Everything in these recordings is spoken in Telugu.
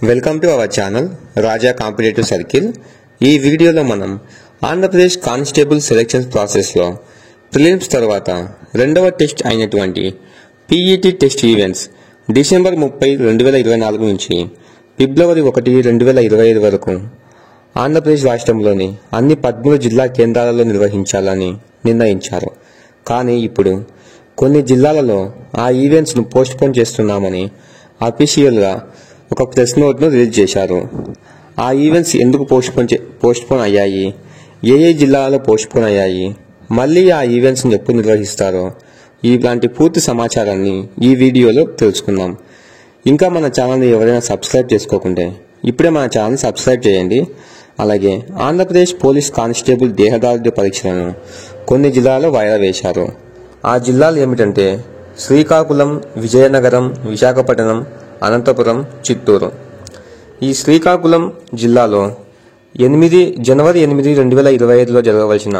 Welcome to our channel Raja competitive circle. ఈ వీడియోలో మనం ఆంధ్రప్రదేశ్ కానిస్టేబుల్ సెలెక్షన్స్ ప్రాసెస్లో ప్రిలిమ్స్ తర్వాత రెండవ టెస్ట్ అయినటువంటి పీఈటీ టెస్ట్ ఈవెంట్స్ డిసెంబర్ 30, 2024 నుంచి ఫిబ్రవరి 1, 2025 వరకు ఆంధ్రప్రదేశ్ రాష్ట్రంలోని అన్ని 13 జిల్లా కేంద్రాలలో నిర్వహించాలని నిర్ణయించారు. కానీ ఇప్పుడు కొన్ని జిల్లాలలో ఆ ఈవెంట్స్ను పోస్ట్పోన్ చేస్తున్నామని అఫీషియల్గా ఒక ప్రెస్ నోట్ను రిలీజ్ చేశారు. ఆ ఈవెంట్స్ ఎందుకు పోస్ట్పోన్ అయ్యాయి, ఏ జిల్లాలలో పోస్ట్పోన్ అయ్యాయి, మళ్ళీ ఆ ఈవెంట్స్ని ఎప్పుడు నిర్వహిస్తారో ఇలాంటి పూర్తి సమాచారాన్ని ఈ వీడియోలో తెలుసుకుందాం. ఇంకా మన ఛానల్ని ఎవరైనా సబ్స్క్రైబ్ చేసుకోకుంటే ఇప్పుడే మన ఛానల్ని సబ్స్క్రైబ్ చేయండి. అలాగే ఆంధ్రప్రదేశ్ పోలీస్ కానిస్టేబుల్ దేహదారుఢ్య పరీక్షలను కొన్ని జిల్లాల్లో వాయిదా వేశారు. ఆ జిల్లాలు ఏమిటంటే శ్రీకాకుళం, విజయనగరం, విశాఖపట్నం, అనంతపురం, చిత్తూరు. ఈ శ్రీకాకుళం జిల్లాలో జనవరి 8, 2025లో జరగవలసిన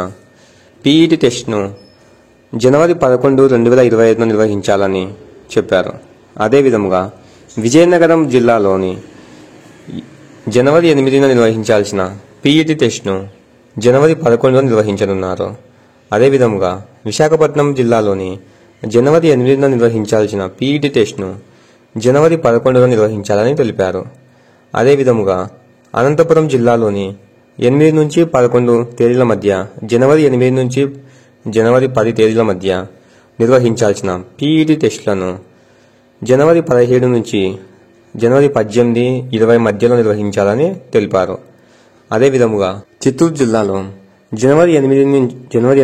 పీఈటీ టెస్ట్ను జనవరి 11, 2025 నిర్వహించాలని చెప్పారు. అదేవిధంగా విజయనగరం జిల్లాలోని జనవరి 8 నిర్వహించాల్సిన పీఈటీ టెస్ట్ను జనవరి 11 నిర్వహించనున్నారు. అదేవిధంగా విశాఖపట్నం జిల్లాలోని జనవరి 8 నిర్వహించాల్సిన పీఈటీ టెస్ట్ను జనవరి 11 నిర్వహించాలని తెలిపారు. అదేవిధంగా అనంతపురం జిల్లాలోని 8 నుంచి 11 తేదీల మధ్య, జనవరి 8 నుంచి జనవరి 10 తేదీల మధ్య నిర్వహించాల్సిన పీఈటీ టెస్టులను జనవరి 17 నుంచి జనవరి 18, 20 మధ్యలో నిర్వహించాలని తెలిపారు. అదేవిధంగా చిత్తూరు జిల్లాలో జనవరి 8, జనవరి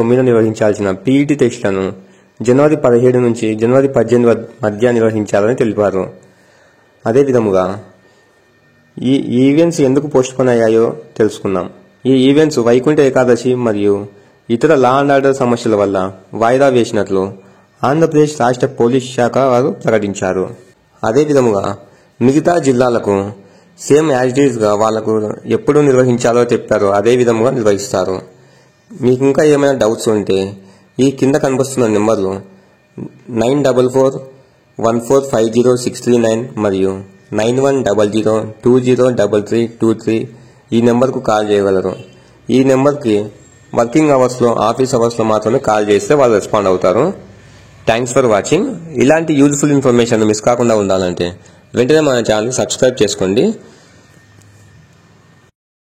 9 నిర్వహించాల్సిన పీఈటీ టెస్టులను జనవరి 17 నుంచి జనవరి 18 మధ్య నిర్వహించాలని తెలిపారు. అదేవిధంగా ఈ ఈవెంట్స్ ఎందుకు పోస్ట్పోన్ అయ్యాయో తెలుసుకుందాం. ఈ ఈవెంట్స్ వైకుంఠ ఏకాదశి మరియు ఇతర లా అండ్ ఆర్డర్ సమస్యల వల్ల వాయిదా వేసినట్లు ఆంధ్రప్రదేశ్ రాష్ట్ర పోలీస్ శాఖ వారు ప్రకటించారు. అదేవిధంగా మిగతా జిల్లాలకు సేమ్ యాజ్ ఇట్ ఈస్గా వాళ్లకు ఎప్పుడు నిర్వహించాలో చెప్పారు. అదేవిధంగా నిర్వహిస్తారు. మీకు ఇంకా ఏమైనా డౌట్స్ ఉంటే ఈ కింద కనిపిస్తున్న నెంబర్లు 9414506339 మరియు 9100203323 ఈ నెంబర్కు కాల్ చేయగలరు. ఈ నెంబర్కి వర్కింగ్ అవర్స్లో, ఆఫీస్ అవర్స్లో మాత్రమే కాల్ చేస్తే వాళ్ళు రెస్పాండ్ అవుతారు. Thanks for watching. ఇలాంటి యూజ్ఫుల్ ఇన్ఫర్మేషన్ మిస్ కాకుండా ఉండాలంటే వెంటనే మన ఛానల్ని సబ్స్క్రైబ్ చేసుకోండి.